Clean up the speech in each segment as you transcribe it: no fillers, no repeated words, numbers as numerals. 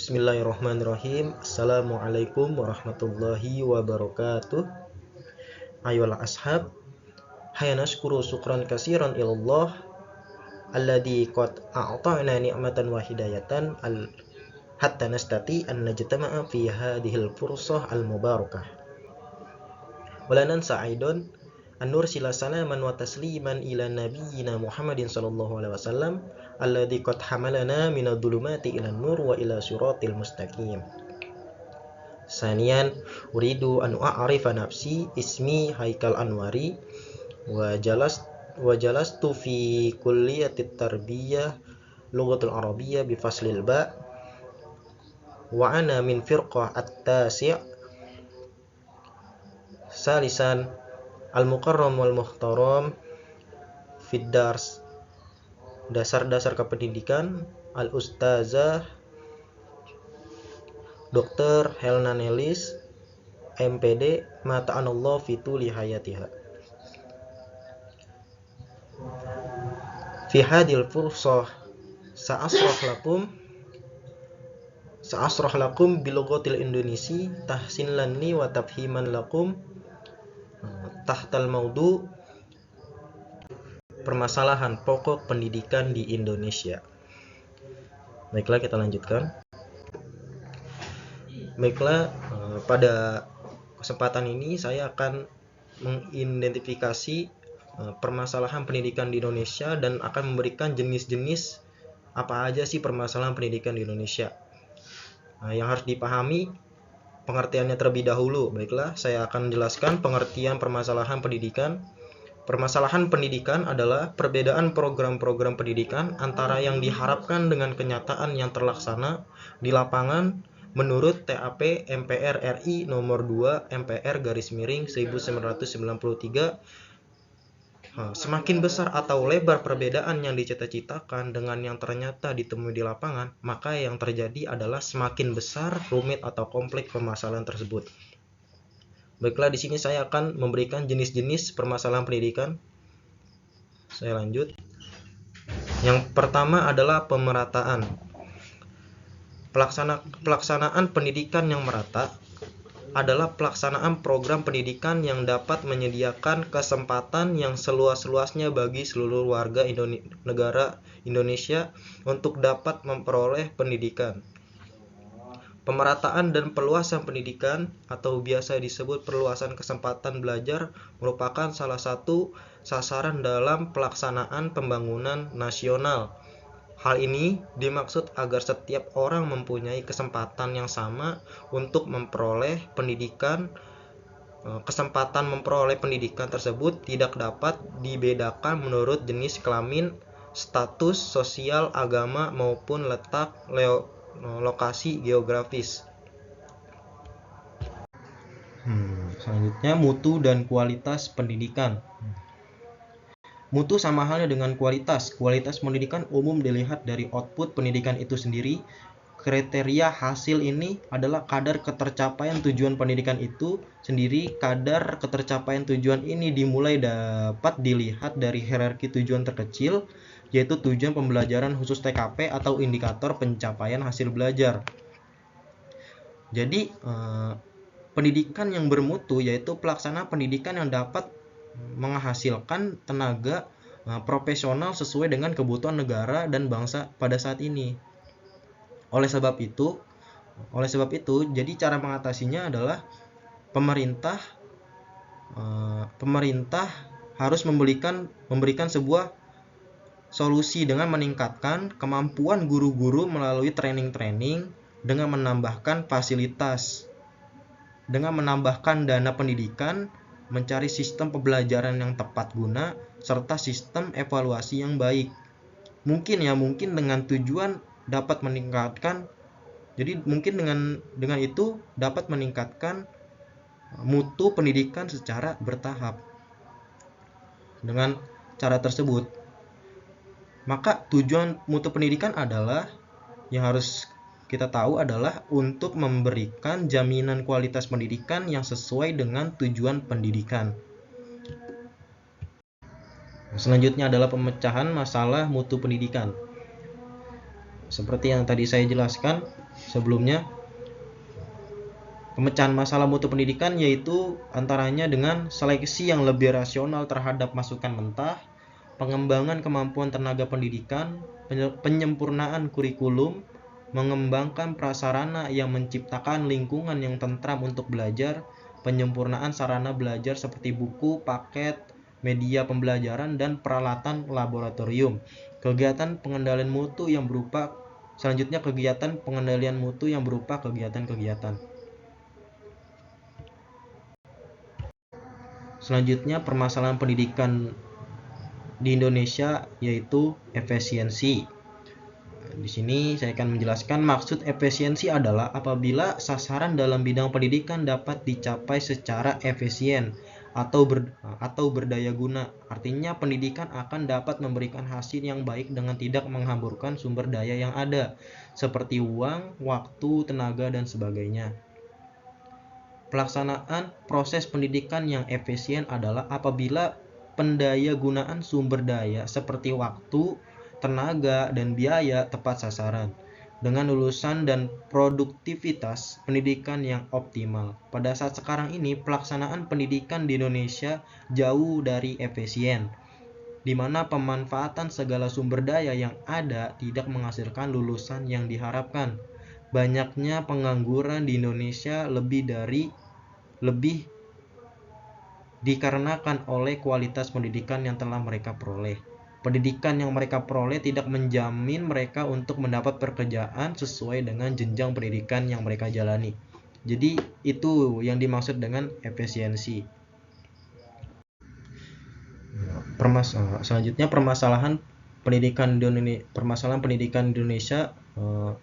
Bismillahirrahmanirrahim. Assalamualaikum warahmatullahi wabarakatuh. Ayolah ashab, hayya nashkuru syukran katsiran ilallah alladzi qad a'tana ni'matan wa hidayatan hatta nastati an najtama'a fi hadhil fursah al-mubarakah. Wala nansa aidan an nursila salaman wa tasliman ila nabiyyina Muhammadin sallallahu alaihi wasallam alladzi qad hamalana minadh-dhulumati ila nur wa ila siratil mustaqim. Saniyan uridu an a'rifa nafsi ismi Haikal Anwari wa jalastu fi kulliyatit tarbiyah lughatul arabiyyah bi faslil ba wa ana min firqah at-tasi' salisan al-mukarram wal muhtaram fid dars dasar-dasar kependidikan al-ustazah Dr. Helna Nelis MPD mata'anallahu fi tuli hayatiha. Fi hadil fursah sa'asrah lakum bilughatil indonesi tahsinan li wa tafhiman lakum tahtal maudu permasalahan pokok pendidikan di Indonesia. Baiklah, kita lanjutkan. Baiklah, pada kesempatan ini saya akan mengidentifikasi permasalahan pendidikan di Indonesia dan akan memberikan jenis-jenis apa aja sih permasalahan pendidikan di Indonesia. Yang harus dipahami pengertiannya terlebih dahulu. Baiklah, saya akan jelaskan pengertian permasalahan pendidikan. Permasalahan pendidikan adalah perbedaan program-program pendidikan antara yang diharapkan dengan kenyataan yang terlaksana di lapangan menurut TAP MPR RI nomor 2 MPR /1993. Semakin besar atau lebar perbedaan yang dicita-citakan dengan yang ternyata ditemui di lapangan, maka yang terjadi adalah semakin besar, rumit atau kompleks permasalahan tersebut. Baiklah, di sini saya akan memberikan jenis-jenis permasalahan pendidikan. Saya lanjut. Yang pertama adalah pemerataan. Pelaksanaan pendidikan yang merata adalah pelaksanaan program pendidikan yang dapat menyediakan kesempatan yang seluas-luasnya bagi seluruh warga negara Indonesia untuk dapat memperoleh pendidikan. Pemerataan dan perluasan pendidikan atau biasa disebut perluasan kesempatan belajar merupakan salah satu sasaran dalam pelaksanaan pembangunan nasional. Hal ini dimaksud agar setiap orang mempunyai kesempatan yang sama untuk memperoleh pendidikan. Kesempatan memperoleh pendidikan tersebut tidak dapat dibedakan menurut jenis kelamin, status sosial, agama maupun letak lokasi geografis. Selanjutnya, mutu dan kualitas pendidikan. Mutu sama halnya dengan kualitas. Kualitas pendidikan umum dilihat dari output pendidikan itu sendiri. Kriteria hasil ini adalah kadar ketercapaian tujuan pendidikan itu sendiri. Kadar ketercapaian tujuan ini dapat dilihat dari hierarki tujuan terkecil, yaitu tujuan pembelajaran khusus TKP atau indikator pencapaian hasil belajar. Jadi, pendidikan yang bermutu yaitu pelaksanaan pendidikan yang dapat menghasilkan tenaga profesional sesuai dengan kebutuhan negara dan bangsa pada saat ini. Oleh sebab itu, jadi cara mengatasinya adalah pemerintah harus memberikan sebuah solusi dengan meningkatkan kemampuan guru-guru melalui training dengan menambahkan fasilitas, dengan menambahkan dana pendidikan, mencari sistem pembelajaran yang tepat guna, serta sistem evaluasi yang baik. Mungkin dengan tujuan dapat meningkatkan, jadi mungkin dengan itu dapat meningkatkan mutu pendidikan secara bertahap. Dengan cara tersebut, maka tujuan mutu pendidikan adalah, yang harus kita tahu adalah untuk memberikan jaminan kualitas pendidikan yang sesuai dengan tujuan pendidikan. Selanjutnya adalah pemecahan masalah mutu pendidikan. Seperti yang tadi saya jelaskan sebelumnya, pemecahan masalah mutu pendidikan yaitu antaranya dengan seleksi yang lebih rasional terhadap masukan mentah, pengembangan kemampuan tenaga pendidikan, penyempurnaan kurikulum, mengembangkan prasarana yang menciptakan lingkungan yang tentram untuk belajar, penyempurnaan sarana belajar seperti buku, paket, media pembelajaran, dan peralatan laboratorium. Kegiatan pengendalian mutu yang berupa Selanjutnya, kegiatan pengendalian mutu yang berupa kegiatan-kegiatan. Selanjutnya, permasalahan pendidikan di Indonesia yaitu efisiensi. Di sini saya akan menjelaskan maksud efisiensi adalah apabila sasaran dalam bidang pendidikan dapat dicapai secara efisien atau berdaya guna. Artinya pendidikan akan dapat memberikan hasil yang baik dengan tidak menghamburkan sumber daya yang ada, seperti uang, waktu, tenaga, dan sebagainya. Pelaksanaan proses pendidikan yang efisien adalah apabila pendaya gunaan sumber daya seperti waktu, tenaga, dan biaya tepat sasaran dengan lulusan dan produktivitas pendidikan yang optimal. Pada saat sekarang ini, pelaksanaan pendidikan di Indonesia jauh dari efisien, di mana pemanfaatan segala sumber daya yang ada tidak menghasilkan lulusan yang diharapkan. Banyaknya pengangguran di Indonesia lebih dikarenakan oleh kualitas pendidikan yang telah mereka peroleh. Pendidikan yang mereka peroleh tidak menjamin mereka untuk mendapat pekerjaan sesuai dengan jenjang pendidikan yang mereka jalani. Jadi itu yang dimaksud dengan efisiensi. Selanjutnya permasalahan pendidikan di Indonesia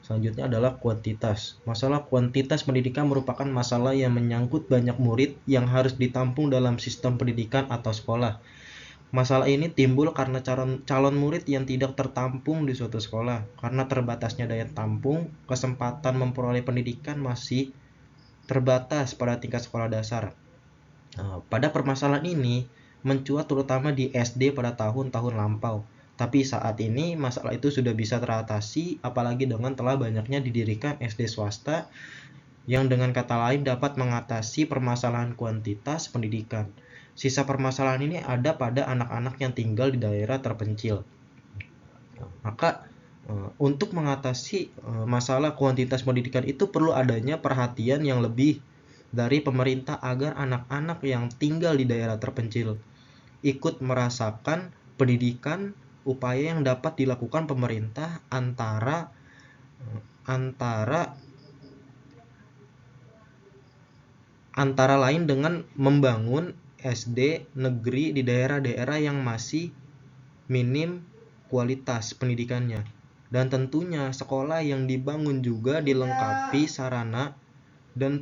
selanjutnya adalah kuantitas. Masalah kuantitas pendidikan merupakan masalah yang menyangkut banyak murid yang harus ditampung dalam sistem pendidikan atau sekolah. Masalah ini timbul karena calon murid yang tidak tertampung di suatu sekolah. Karena terbatasnya daya tampung, kesempatan memperoleh pendidikan masih terbatas pada tingkat sekolah dasar. Pada permasalahan ini mencuat terutama di SD pada tahun-tahun lampau. Tapi saat ini masalah itu sudah bisa teratasi, apalagi dengan telah banyaknya didirikan SD swasta yang dengan kata lain dapat mengatasi permasalahan kuantitas pendidikan. Sisa permasalahan ini ada pada anak-anak yang tinggal di daerah terpencil. Maka untuk mengatasi masalah kuantitas pendidikan itu perlu adanya perhatian yang lebih dari pemerintah agar anak-anak yang tinggal di daerah terpencil ikut merasakan pendidikan, upaya yang dapat dilakukan pemerintah antara lain dengan membangun SD negeri di daerah-daerah yang masih minim kualitas pendidikannya. Dan tentunya sekolah yang dibangun juga dilengkapi sarana dan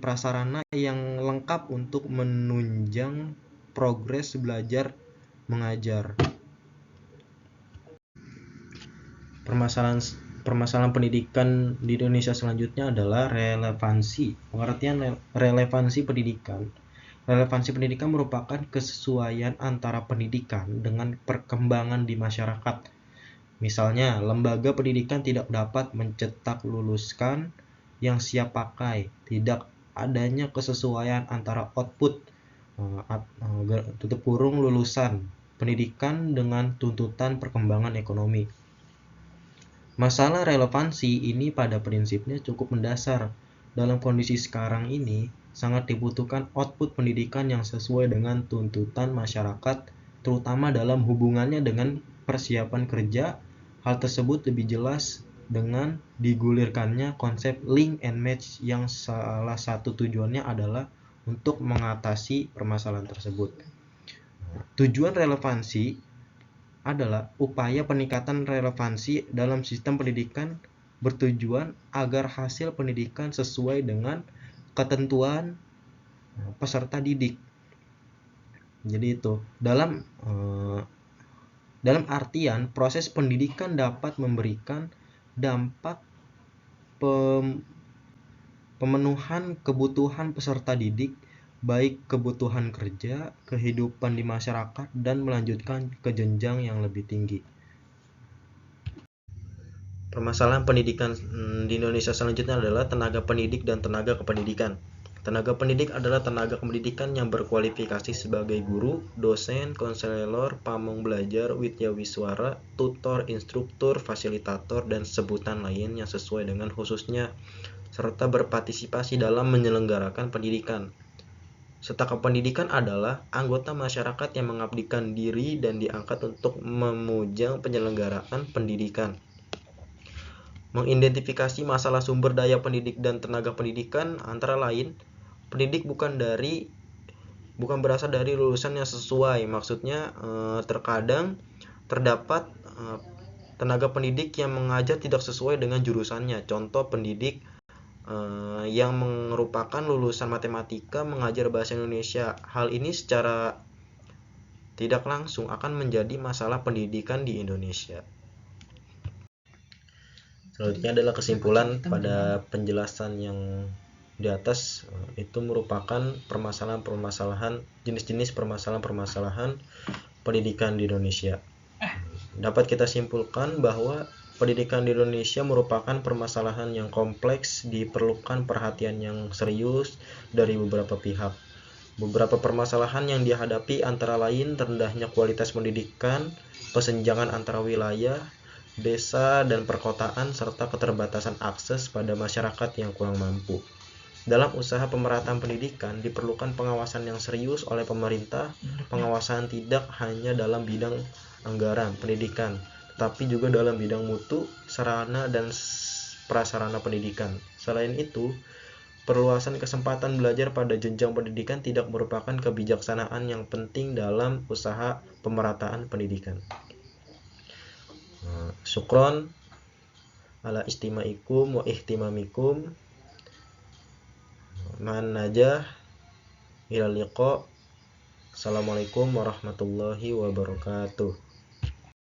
prasarana yang lengkap untuk menunjang progres belajar mengajar. Permasalahan pendidikan di Indonesia selanjutnya adalah relevansi. Pengertian relevansi pendidikan. Relevansi pendidikan merupakan kesesuaian antara pendidikan dengan perkembangan di masyarakat. Misalnya, lembaga pendidikan tidak dapat mencetak luluskan yang siap pakai, tidak adanya kesesuaian antara output lulusan pendidikan dengan tuntutan perkembangan ekonomi. Masalah relevansi ini pada prinsipnya cukup mendasar. Dalam kondisi sekarang ini, sangat dibutuhkan output pendidikan yang sesuai dengan tuntutan masyarakat, terutama dalam hubungannya dengan persiapan kerja. Hal tersebut lebih jelas dengan digulirkannya konsep link and match yang salah satu tujuannya adalah untuk mengatasi permasalahan tersebut. Tujuan relevansi adalah upaya peningkatan relevansi dalam sistem pendidikan bertujuan agar hasil pendidikan sesuai dengan ketentuan peserta didik. Jadi itu dalam artian proses pendidikan dapat memberikan dampak pemenuhan kebutuhan peserta didik, baik kebutuhan kerja, kehidupan di masyarakat, dan melanjutkan ke jenjang yang lebih tinggi. Permasalahan pendidikan di Indonesia selanjutnya adalah tenaga pendidik dan tenaga kependidikan. Tenaga pendidik adalah tenaga pendidikan yang berkualifikasi sebagai guru, dosen, konselor, pamong belajar, widyawisuara, tutor, instruktur, fasilitator, dan sebutan lain yang sesuai dengan khususnya, serta berpartisipasi dalam menyelenggarakan pendidikan. Setaka pendidikan adalah anggota masyarakat yang mengabdikan diri dan diangkat untuk memujang penyelenggaraan pendidikan. Mengidentifikasi masalah sumber daya pendidik dan tenaga pendidikan antara lain, pendidik bukan berasal dari lulusan yang sesuai. Maksudnya terkadang terdapat tenaga pendidik yang mengajar tidak sesuai dengan jurusannya. Contoh pendidik yang merupakan lulusan matematika mengajar bahasa Indonesia. Hal ini secara tidak langsung akan menjadi masalah pendidikan di Indonesia. Selanjutnya adalah kesimpulan pada penjelasan yang di atas. Itu merupakan permasalahan-permasalahan, jenis-jenis permasalahan-permasalahan pendidikan di Indonesia. Dapat kita simpulkan bahwa pendidikan di Indonesia merupakan permasalahan yang kompleks, diperlukan perhatian yang serius dari beberapa pihak. Beberapa permasalahan yang dihadapi antara lain rendahnya kualitas pendidikan, kesenjangan antara wilayah, desa dan perkotaan, serta keterbatasan akses pada masyarakat yang kurang mampu. Dalam usaha pemerataan pendidikan diperlukan pengawasan yang serius oleh pemerintah. Pengawasan tidak hanya dalam bidang anggaran pendidikan, tetapi juga dalam bidang mutu, sarana dan prasarana pendidikan. Selain itu, perluasan kesempatan belajar pada jenjang pendidikan tidak merupakan kebijaksanaan yang penting dalam usaha pemerataan pendidikan. Syukron ala istimaikum wa ihtimamikum. Man najah ila liqa. Assalamualaikum warahmatullahi wabarakatuh.